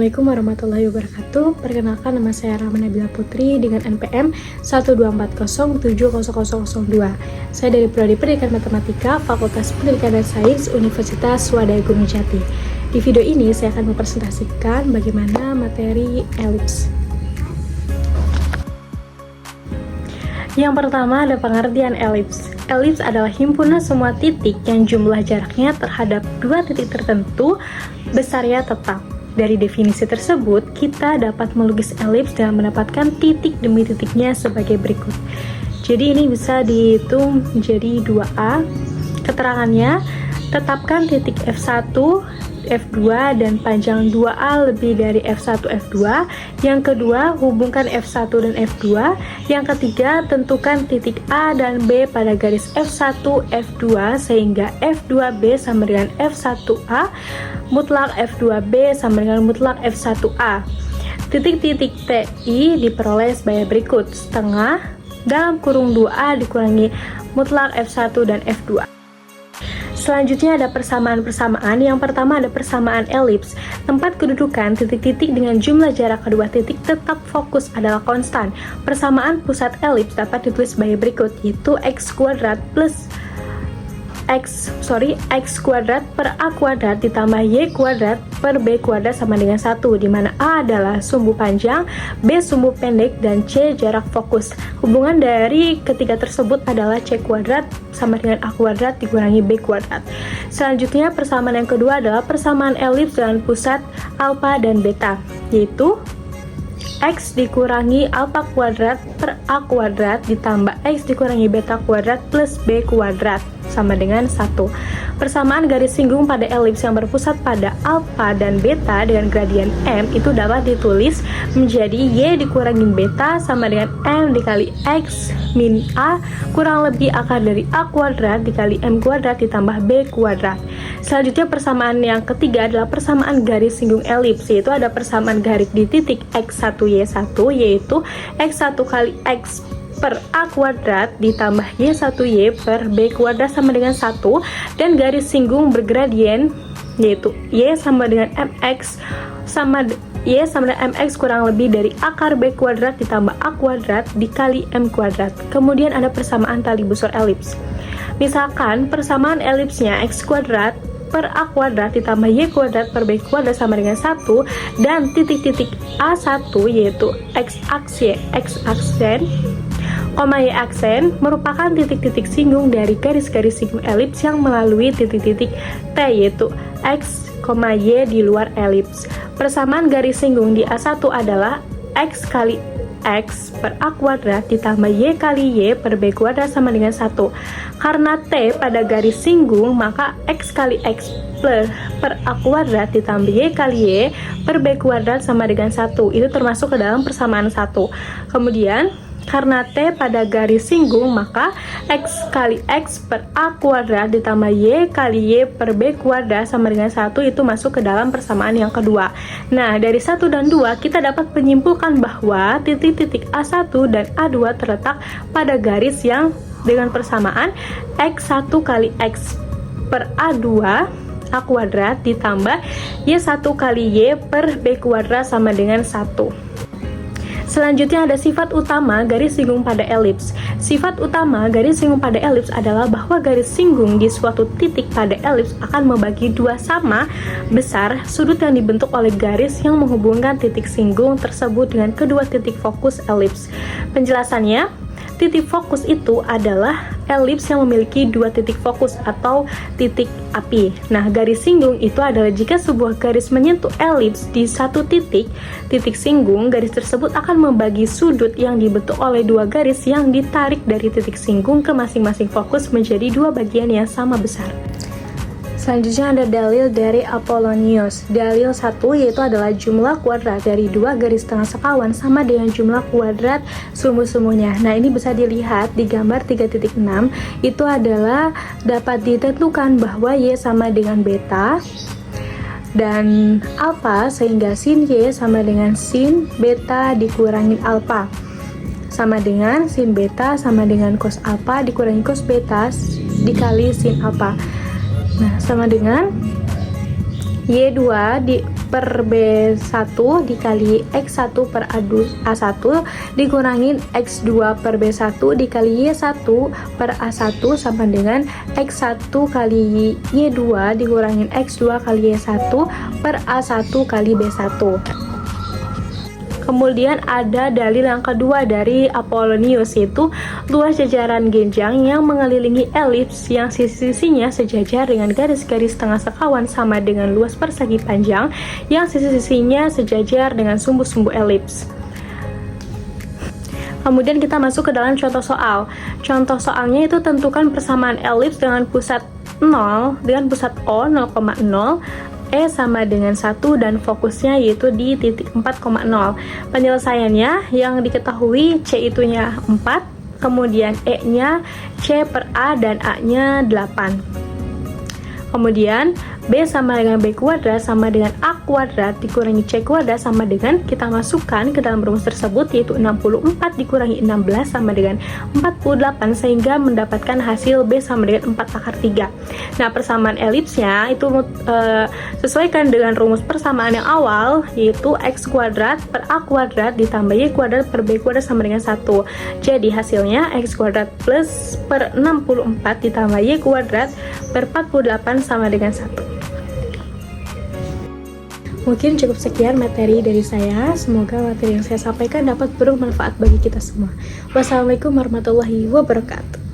Assalamualaikum warahmatullahi wabarakatuh. Perkenalkan, nama saya Rahma Nabila Putri dengan NPM 124070002. Saya dari Prodi Pendidikan Matematika, Fakultas Pendidikan dan Sains, Universitas Swadaya Gunung Jati. Di video ini saya akan mempresentasikan bagaimana materi elips. Yang pertama ada pengertian elips. Elips adalah himpunan semua titik yang jumlah jaraknya terhadap dua titik tertentu besarnya tetap. Dari definisi tersebut, kita dapat melukis elips dan mendapatkan titik demi titiknya sebagai berikut. Jadi ini bisa dihitung menjadi 2A. Keterangannya, tetapkan titik F1, F2 dan panjang 2A lebih dari F1, F2. Yang kedua, hubungkan F1 dan F2. Yang ketiga, tentukan titik A dan B pada garis F1, F2 sehingga F2B sama dengan F1A, mutlak F2B sama dengan mutlak F1A. Titik-titik TI diperoleh sebagai berikut: setengah dalam kurung 2A dikurangi mutlak F1 dan F2. Selanjutnya ada persamaan-persamaan. Yang pertama ada persamaan elips. Tempat kedudukan titik-titik dengan jumlah jarak kedua titik tetap fokus adalah konstan. Persamaan pusat elips dapat ditulis sebagai berikut, yaitu x kuadrat per a kuadrat ditambah y kuadrat per b kuadrat sama dengan 1, di mana a adalah sumbu panjang, b sumbu pendek, dan c jarak fokus. Hubungan dari ketiga tersebut adalah c kuadrat sama dengan a kuadrat dikurangi b kuadrat. Selanjutnya persamaan yang kedua adalah persamaan elips dengan pusat alfa dan beta, yaitu x dikurangi alfa kuadrat per a kuadrat ditambah x dikurangi beta kuadrat plus b kuadrat sama dengan 1. Persamaan garis singgung pada elips yang berpusat pada alfa dan beta dengan gradien m itu dapat ditulis menjadi y dikurangi beta sama dengan m dikali x min a kurang lebih akar dari a kuadrat dikali m kuadrat ditambah b kuadrat. Selanjutnya persamaan yang ketiga adalah persamaan garis singgung elips, yaitu ada persamaan garis di titik x1y1 yaitu x1 kali x per a kuadrat ditambah y1y per b kuadrat sama dengan 1, dan garis singgung bergradien yaitu y sama dengan mx dengan mx kurang lebih dari akar b kuadrat ditambah a kuadrat dikali m kuadrat. Kemudian ada persamaan tali busur elips. Misalkan persamaan elipsnya x kuadrat per a kuadrat ditambah y kuadrat per b kuadrat sama dengan 1, dan titik-titik A1 yaitu x aksen, y aksen merupakan titik-titik singgung dari garis-garis singgung elips yang melalui titik-titik T yaitu x, y di luar elips. Persamaan garis singgung di A1 adalah x kali x per a kuadrat ditambah y kali y per b kuadrat sama dengan 1. Karena T pada garis singgung, maka x kali x per a kuadrat ditambah y kali y per b kuadrat sama dengan 1. Itu termasuk ke dalam persamaan 1. Kemudian karena T pada garis singgung, maka x kali x per a kuadrat ditambah y kali y per b kuadrat sama dengan 1 itu masuk ke dalam persamaan yang kedua. Nah, dari 1 dan 2 kita dapat menyimpulkan bahwa titik-titik A1 dan A2 terletak pada garis yang dengan persamaan x1 kali x per A2 a kuadrat ditambah y1 kali y per b kuadrat sama dengan 1. Selanjutnya ada sifat utama garis singgung pada elips. Sifat utama garis singgung pada elips adalah bahwa garis singgung di suatu titik pada elips akan membagi dua sama besar sudut yang dibentuk oleh garis yang menghubungkan titik singgung tersebut dengan kedua titik fokus elips. Penjelasannya, titik fokus itu adalah elips yang memiliki dua titik fokus atau titik api. Nah, garis singgung itu adalah jika sebuah garis menyentuh elips di satu titik singgung, garis tersebut akan membagi sudut yang dibentuk oleh dua garis yang ditarik dari titik singgung ke masing-masing fokus menjadi dua bagian yang sama besar. Selanjutnya ada dalil dari Apollonius. Dalil 1 yaitu adalah jumlah kuadrat dari dua garis tengah sekawan sama dengan jumlah kuadrat sumbu-sumbunya. Nah, ini bisa dilihat di gambar 3.6. Itu adalah dapat ditentukan bahwa y sama dengan beta dan alfa, sehingga sin y sama dengan sin beta dikurangi alfa sama dengan sin beta sama dengan cos alfa dikurangi cos beta dikali sin alfa. Nah, sama dengan Y2 per B1 dikali X1 per A1 dikurangin X2 per B1 dikali Y1 per A1 sama dengan X1 kali Y2 dikurangin X2 kali Y1 per A1 kali B1. Kemudian ada dalil yang kedua dari Apollonius, yaitu luas jajaran genjang yang mengelilingi elips yang sisi-sisinya sejajar dengan garis-garis tengah sekawan sama dengan luas persegi panjang yang sisi-sisinya sejajar dengan sumbu-sumbu elips. Kemudian kita masuk ke dalam contoh soal. Contoh soalnya itu tentukan persamaan elips dengan pusat 0 dengan pusat O 0,0, E sama dengan 1 dan fokusnya yaitu di titik 4,0. Penyelesaiannya yang diketahui C itunya 4, kemudian E nya C per A dan A nya 8. Kemudian B sama dengan B kuadrat sama dengan A kuadrat dikurangi C kuadrat sama dengan, kita masukkan ke dalam rumus tersebut, yaitu 64 dikurangi 16 sama dengan 48 sehingga mendapatkan hasil B sama dengan 4 akar 3. Nah, persamaan elipsnya itu sesuaikan dengan rumus persamaan yang awal, yaitu X kuadrat per A kuadrat ditambah Y kuadrat per B kuadrat sama dengan 1. Jadi hasilnya X kuadrat plus per 64 ditambah Y kuadrat per 48 sama dengan 1. Mungkin cukup sekian materi dari saya. Semoga materi yang saya sampaikan dapat bermanfaat bagi kita semua. Wassalamualaikum warahmatullahi wabarakatuh.